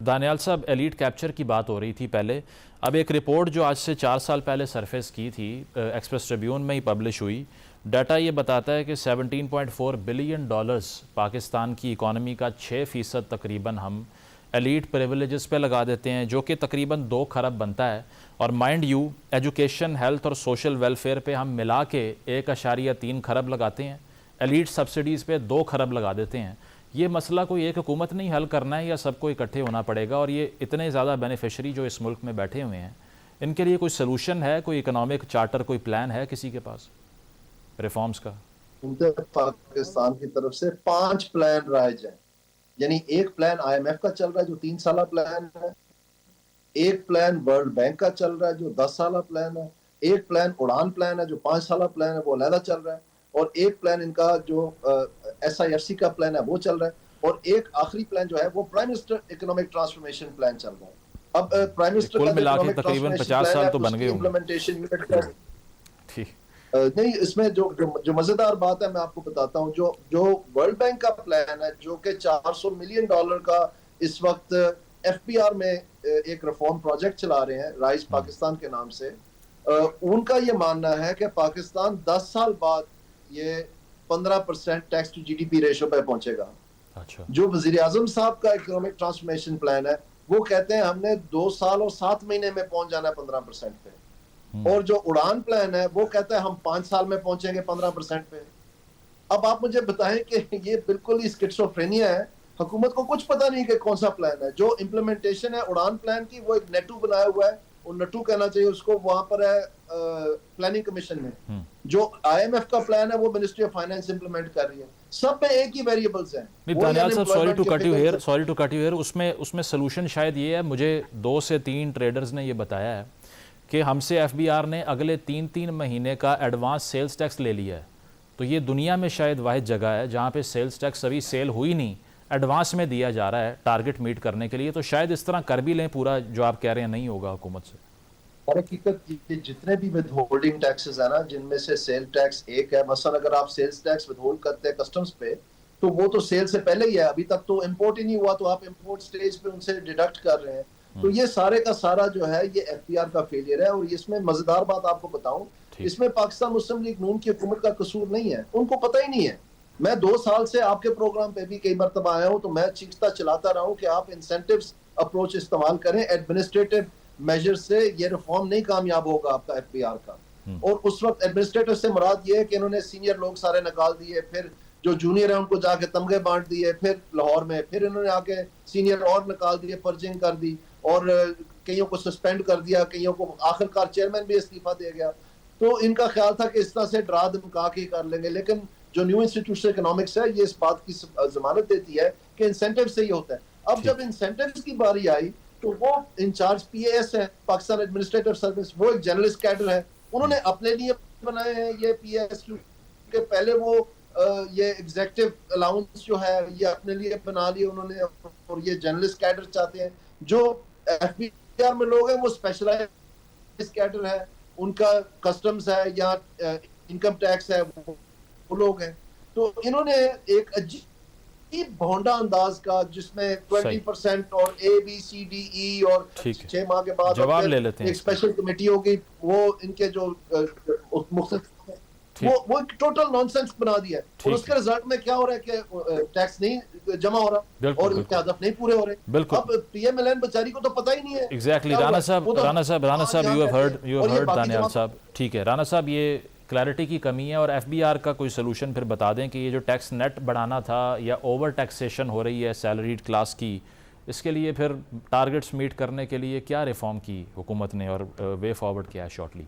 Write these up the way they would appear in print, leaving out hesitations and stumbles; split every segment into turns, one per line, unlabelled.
दानियाल साहब, elite capture की बात हो रही थी पहले। अब एक रिपोर्ट जो आज से 4 साल पहले सरफेस की थी, एक्सप्रेस ट्रिब्यून में ही पब्लिश हुई, डाटा ये बताता है कि 17.4 बिलियन डॉलर्स पाकिस्तान की इकॉनमी का 6% तकरीबन हम एलीट प्रिविलेजेस पे लगा देते हैं, जो कि तकरीबन 2 खरब बनता है। और माइंड यू, एजुकेशन, हेल्थ और सोशल वेलफेयर पे हम मिला के 1.3 खरब लगाते हैं, एलीट सब्सिडीज़ पे 2 खरब लगा देते हैं। ये मसला कोई एक हुकूमत नहीं हल करना है या सबको इकट्ठे होना पड़ेगा? और ये इतने ज़्यादा बेनिफिशरी जो इस मुल्क में बैठे हुए हैं, इनके लिए कोई सलूशन है, कोई इकोनॉमिक चार्टर, कोई प्लान है किसी के पास रिफॉर्म्स का?
पाकिस्तान की तरफ से 5 प्लान राइज हैं। यानी एक प्लान IMF का चल रहा है जो 3 साल प्लान है, एक प्लान वर्ल्ड बैंक का चल रहा है जो 10 साल प्लान है, एक प्लान उड़ान प्लान है जो 5 साल प्लान है, वो अलहदा चल रहा है, और एक प्लान इनका जो SIFC का प्लान है वो चल रहा है, और एक आखिरी प्लान जो है वो prime minister economic transformation plan चल रहा है। अब प्राइम मिनिस्टर
कुल मिला के तकरीबन 50 साल तो बन गए
इम्प्लीमेंटेशन यूनिट नहीं, इसमें जो मजेदार बात है मैं आपको बताता हूँ, जो वर्ल्ड बैंक का प्लान है जो कि $400 मिलियन का इस वक्त FBR में एक रिफॉर्म प्रोजेक्ट चला रहे हैं राइज पाकिस्तान के नाम से, उनका ये मानना है कि पाकिस्तान 10 साल बाद ये 15% टैक्स टू GDP रेशो पे पहुंचेगा।
अच्छा।
जो वजीर आजम साहब का इकोनॉमिक ट्रांसफॉर्मेशन प्लान है वो कहते हैं हमने 2 साल और 7 महीने में पहुंच जाना है 15% पे, और जो उड़ान प्लान है वो कहता है हम 5 साल में पहुंचेंगे 15% पे। अब आप मुझे बताएं कि ये बिल्कुल ही स्किज़ोफ्रेनिया है, हुकूमत को कुछ पता नहीं कि कौन सा प्लान है। जो इम्प्लीमेंटेशन है उड़ान प्लान की वो एक नेटू बनाया हुआ है, और नटू कहना चाहिए उसको, वहां पर है प्लानिंग कमीशन में। जो IMF का प्लान है वो मिनिस्ट्री ऑफ फाइनेंस इंप्लीमेंट कर रही है, सब में एक ही वेरिएबल्स हैं।
दानियाल साहब, sorry to cut you here, उसमें सलूशन शायद ये है, मुझे 2 से 3 ट्रेडर्स ने ये बताया है कि हमसे FBR ने अगले 3 महीने का एडवांस सेल्स टैक्स ले लिया है। तो ये दुनिया में शायद वाहिद जगह है जहाँ पे सेल्स टैक्स अभी सेल हुई नहीं, एडवांस में दिया जा रहा है टारगेट मीट करने के लिए। तो शायद इस तरह कर भी लें पूरा जो आप कह रहे हैं, नहीं होगा हुकूमत से।
और हकीकत ये जितने भी विद होल्डिंग टैक्सेस है ना, जिनमें से सेल टैक्स एक है। मसलन अगर आप सेल्स टैक्स विद होल्ड करते हैं कस्टम्स पे, तो वो तो सेल से पहले ही है, अभी तक तो इंपोर्ट ही नहीं हुआ, तो आप इंपोर्ट स्टेज पे उनसे डिडक्ट कर रहे हैं। तो ये सारे का सारा जो है ये FBR का फेलियर है। और इसमें मजेदार बात आपको बताऊं, इसमें पाकिस्तान मुस्लिम लीग नून की हुकूमत का कसूर नहीं है, उनको पता ही नहीं है। मैं 2 साल से आपके प्रोग्राम पे भी कई मरतबा आया हूं, तो मैं चीखता चलाता रहा हूं कि आप इंसेंटिव्स अप्रोच इस्तेमाल करें, एडमिनिस्ट्रेटिव मेजर से ये रिफॉर्म नहीं कामयाब होगा आपका FBR का। और उस वक्त एडमिनिस्ट्रेटिव से मुराद ये है कि इन्होंने सीनियर लोग सारे निकाल दिए, फिर जो जूनियर है उनको जाके तमगे बांट दिए, फिर लाहौर में फिर इन्होंने आके सीनियर और निकाल दिए, पर्जिंग कर दी, और कईयों को सस्पेंड कर दिया, कईयों को आखिरकार चेयरमैन भी इस्तीफा दे गया। तो इनका ख्याल था कि इस तरह से डरा धमका के कर लेंगे, लेकिन जो न्यू इंस्टीट्यूशन इकोनॉमिक्स है ये इस बात की जमानत देती है कि इंसेंटिव से ही होता है। अब जब इंसेंटिव्स की बारी आई तो वो इंचार्ज PAS है, पाकिस्तान एडमिनिस्ट्रेटिव सर्विस, वो एक जर्नलिस्ट कैडर है, उन्होंने अपने लिए बनाए हैं ये PAS के पहले वो ये एग्जीक्यूटिव अलाउंस जो है ये अपने लिए बना लिए उन्होंने, और ये जर्नलिस्ट कैडर चाहते हैं। जो FBR में लोग हैं वो स्पेशलाइज्ड कैडर है, उनका कस्टम्स है या इनकम टैक्स है, वो लोग हैं। तो इन्होंने एक अजीब भोंडा अंदाज का, जिसमें 20% और ABCDE और 6 माह के बाद
जवाब ले लेते हैं,
एक स्पेशल कमेटी होगी, वो इनके जो वो एक टोटल नॉनसेंस बना दिया है। और उसके रिजल्ट में क्या हो रहा है कि टैक्स नहीं जमा हो रहा और उनके हदफ नहीं पूरे हो रहे। अब PMLN बेचारी को तो पता ही नहीं है।
एग्जैक्टली। राना साहब, यू हैव हर्ड दानियाल साहब। ठीक है राना साहब, ये क्लैरिटी की कमी है, और FBR का कोई सोल्यूशन फिर बता दें कि ये जो टैक्स नेट बढ़ाना था या ओवर टैक्सेशन हो रही है सैलरीड क्लास की, इसके लिए फिर टारगेट्स मीट करने के लिए क्या रिफॉर्म की हुकूमत ने और वे फॉरवर्ड किया है शॉर्टली?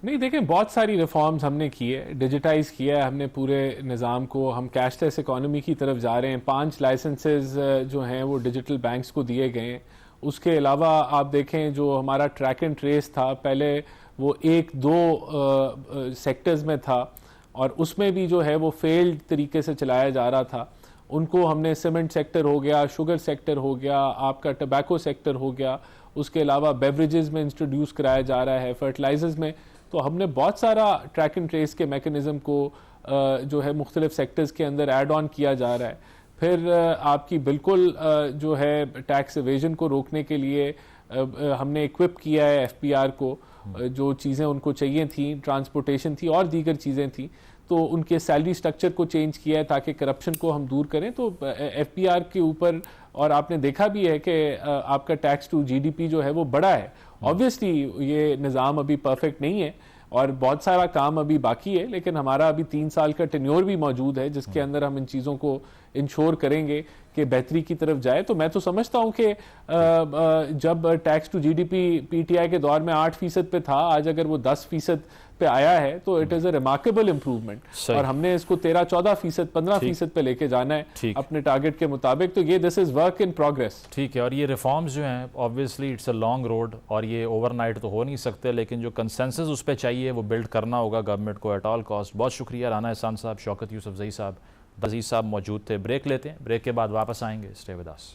नहीं, देखें, बहुत सारी रिफॉर्म्स हमने की है, डिजिटाइज़ किया है हमने पूरे निज़ाम को, हम कैशलेस इकॉनमी की तरफ जा रहे हैं। 5 लाइसेंसेस जो हैं वो डिजिटल बैंक्स को दिए गए हैं। उसके अलावा आप देखें जो हमारा ट्रैक एंड ट्रेस था पहले, वो 1-2 सेक्टर्स में था, और उसमें भी जो है वो फेल्ड तरीके से चलाया जा रहा था। उनको हमने सीमेंट सेक्टर हो गया, शुगर सेक्टर हो गया, आपका टबैको सेक्टर हो गया, उसके अलावा बेवरेजेस में इंट्रोड्यूस कराया जा रहा है, फर्टिलाइजर्स में। तो हमने बहुत सारा ट्रैक एंड ट्रेस के मैकेनिज़्म को जो है मुख्तलिफ सेक्टर्स के अंदर ऐड ऑन किया जा रहा है। फिर आपकी बिल्कुल जो है टैक्स एवेजन को रोकने के लिए हमने इक्विप किया है एफपीआर को, जो चीज़ें उनको चाहिए थी, ट्रांसपोर्टेशन थी और दीगर चीज़ें थी, तो उनके सैलरी स्ट्रक्चर को चेंज किया है ताकि करप्शन को हम दूर करें। तो एफपीआर के ऊपर, और आपने देखा भी है कि आपका टैक्स टू जीडीपी जो है वो बड़ा है। ऑब्वियसली ये निज़ाम अभी परफेक्ट नहीं है और बहुत सारा काम अभी बाकी है, लेकिन हमारा अभी 3 साल का टेन्योर भी मौजूद है जिसके अंदर हम इन चीज़ों को इंश्योर करेंगे कि बेहतरी की तरफ जाए। तो मैं तो समझता हूं कि जब टैक्स टू जीडीपी पीटीआई के दौर में 8% पे था, आज अगर वो 10% पे आया है तो it is a remarkable improvement और हमने इसको 13-14%, 15% पे लेके जाना है अपने टारगेट के मुताबिक। तो ये this is work in progress.
ठीक है, और ये रिफॉर्म्स जो हैं obviously it's a long road और ये ओवरनाइट तो हो नहीं सकते, लेकिन जो कंसेंसस उस पर चाहिए वो बिल्ड करना होगा गवर्नमेंट को एट ऑल कॉस्ट। बहुत शुक्रिया राना एहसान साहब, शौकत यूसुफजई साहब, अजीज़ साहब मौजूद थे। ब्रेक लेते हैं, ब्रेक के बाद वापस आएंगे। Stay with us.